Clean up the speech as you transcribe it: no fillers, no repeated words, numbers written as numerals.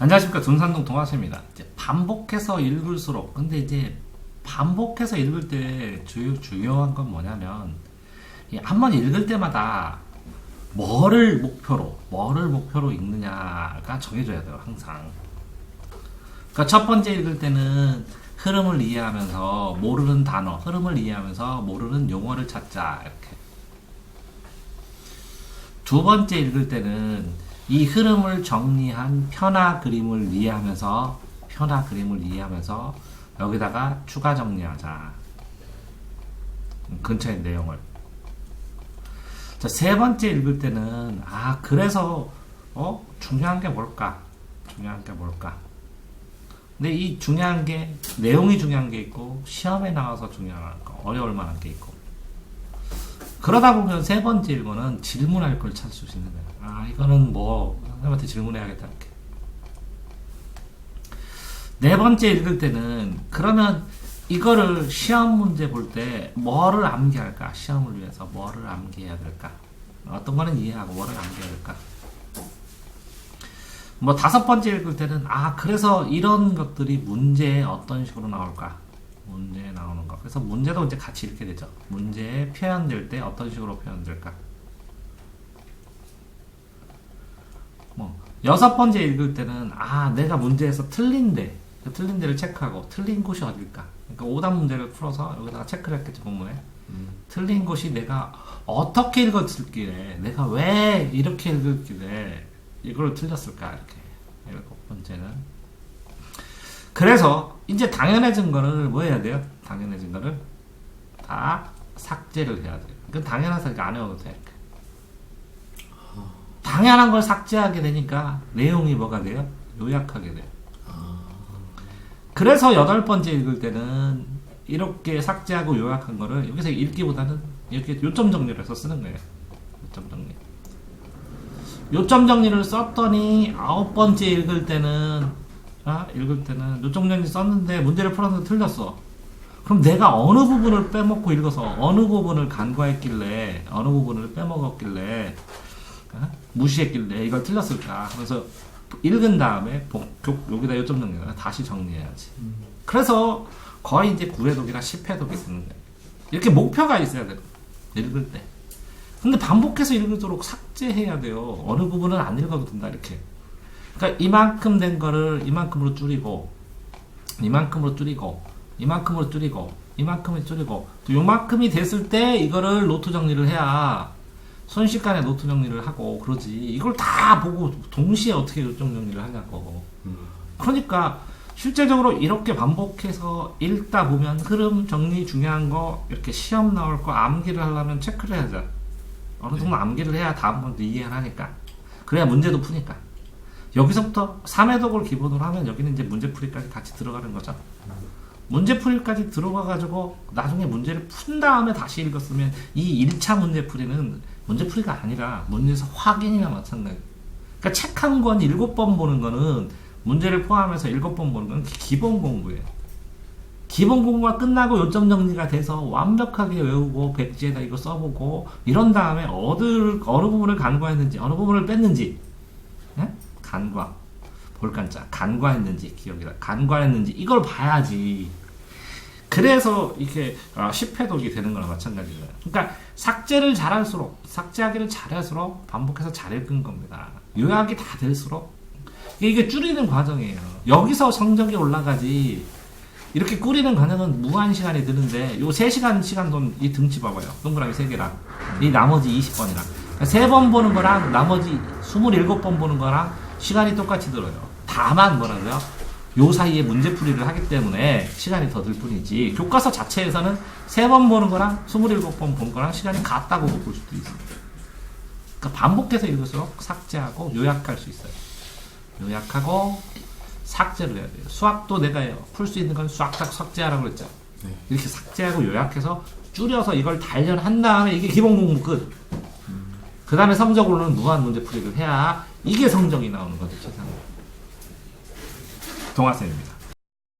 안녕하십니까. 둔산동 동아시입니다. 이제 반복해서 읽을수록, 근데 이제 반복해서 읽을 때 중요한 건 뭐냐면, 한 번 읽을 때마다 뭐를 목표로 읽느냐가 정해져야 돼요, 항상. 그러니까 첫 번째 읽을 때는 흐름을 이해하면서 모르는 단어, 흐름을 이해하면서 모르는 용어를 찾자, 이렇게. 두 번째 읽을 때는 이 흐름을 정리한 편화 그림을 이해하면서 여기다가 추가 정리하자. 근처의 내용을. 자, 세 번째 읽을 때는 그래서 중요한 게 뭘까? 근데 이 중요한 게 내용이 중요한 게 있고 시험에 나와서 중요한 거, 어려울 만한 게 있고. 그러다 보면 세 번째 읽어는 질문할 걸 찾을 수 있는 거예요. 이거는 선생님한테 질문해야겠다, 이렇게. 네 번째 읽을 때는, 그러면 이거를 시험 문제 볼 때 뭐를 암기할까? 시험을 위해서 뭐를 암기해야 될까? 어떤 거는 이해하고 뭐를 암기해야 될까? 다섯 번째 읽을 때는, 그래서 이런 것들이 문제에 어떤 식으로 나올까? 문제에 나오는 거. 그래서 문제도 이제 같이 읽게 되죠. 문제에 표현될 때 어떤 식으로 표현될까? 여섯 번째 읽을 때는, 내가 문제에서 틀린 데를 체크하고, 틀린 곳이 어딜까? 그러니까 오답 문제를 풀어서 여기다가 체크를 했겠죠, 본문에. 틀린 곳이 내가 어떻게 읽었길래, 내가 왜 이렇게 읽었길래 이걸 틀렸을까? 이렇게. 일곱 번째는. 그래서 이제 당연해진 거를 뭐 해야 돼요? 당연해진 거를 다 삭제를 해야 돼요. 그건 당연해서 이렇게 안 해도 돼. 당연한 걸 삭제하게 되니까 내용이 뭐가 돼요? 요약하게 돼요. 그래서 여덟 번째 읽을 때는 이렇게 삭제하고 요약한 거를 여기서 읽기보다는 이렇게 요점 정리를 해서 쓰는 거예요. 요점 정리를 썼더니 아홉 번째 읽을 때는 요점 정리 썼는데 문제를 풀었는데 틀렸어. 그럼 내가 어느 부분을 빼먹고 읽어서 어느 부분을 간과했길래, 어느 부분을 빼먹었길래, 무시했길래 이걸 틀렸을까? 그래서 읽은 다음에 여기다 요점 정리를 다시 정리해야지. 그래서 거의 이제 9회독이나 10회독이 쓰는 거예요. 이렇게 목표가 있어야 돼요, 읽을 때. 근데 반복해서 읽을수록 삭제해야 돼요. 어느 부분은 안 읽어도 된다, 이렇게. 그러니까 이만큼 된 거를 이만큼으로 줄이고, 이만큼으로 줄이고, 또 요만큼이 됐을 때 이거를 노트 정리를 해야 순식간에 노트 정리를 하고 그러지. 이걸 다 보고 동시에 어떻게 요점 정리를 하냐고. 그러니까 실제적으로 이렇게 반복해서 읽다 보면 흐름 정리 중요한 거, 이렇게 시험 나올 거 암기를 하려면 체크를 해야죠. 어느 정도 암기를 해야 다음번도 이해를 하니까. 그래야 문제도 푸니까. 여기서부터 3회독을 기본으로 하면 여기는 이제 문제풀이까지 같이 들어가는 거죠. 문제풀이까지 들어가가지고 나중에 문제를 푼 다음에 다시 읽었으면 이 1차 문제풀이는 문제풀이가 아니라 문제에서 확인이나 마찬가지. 그러니까 책 한 권 7번 보는 거는, 문제를 포함해서 7번 보는 거는 기본 공부예요. 기본 공부가 끝나고 요점 정리가 돼서 완벽하게 외우고 백지에다 이거 써보고 이런 다음에 어느 부분을 간과했는지 어느 부분을 뺐는지, 간과 볼간자 간과했는지, 기억이다, 간과했는지 이걸 봐야지. 그래서 이렇게 10회독이 되는 거랑 마찬가지예요. 그러니까 삭제하기를 잘할수록 반복해서 잘 읽은 겁니다. 요약이 다 될수록 이게 줄이는 과정이에요. 여기서 성적이 올라가지. 이렇게 꾸리는 과정은 무한 시간이 드는데, 요 3시간 시간돈 이 등치 봐봐요. 동그라미 3개랑 이 나머지 20번이랑 3번 보는 거랑 나머지 27번 보는 거랑 시간이 똑같이 들어요. 다만 뭐라고요? 요 사이에 문제풀이를 하기 때문에 시간이 더 들 뿐이지, 교과서 자체에서는 3번 보는 거랑 27번 본 거랑 시간이 같다고 볼 수도 있습니다. 그러니까 반복해서 읽을수록 삭제하고 요약할 수 있어요. 요약하고 삭제를 해야 돼요. 수학도 내가 풀 수 있는 건 싹싹 삭제하라고 그랬죠. 이렇게 삭제하고 요약해서 줄여서 이걸 단련한 다음에 이게 기본 공부 끝. 그 다음에 성적으로는 무한 문제풀이를 해야 이게 성적이 나오는 거죠, 세상에. 동아쌤입니다.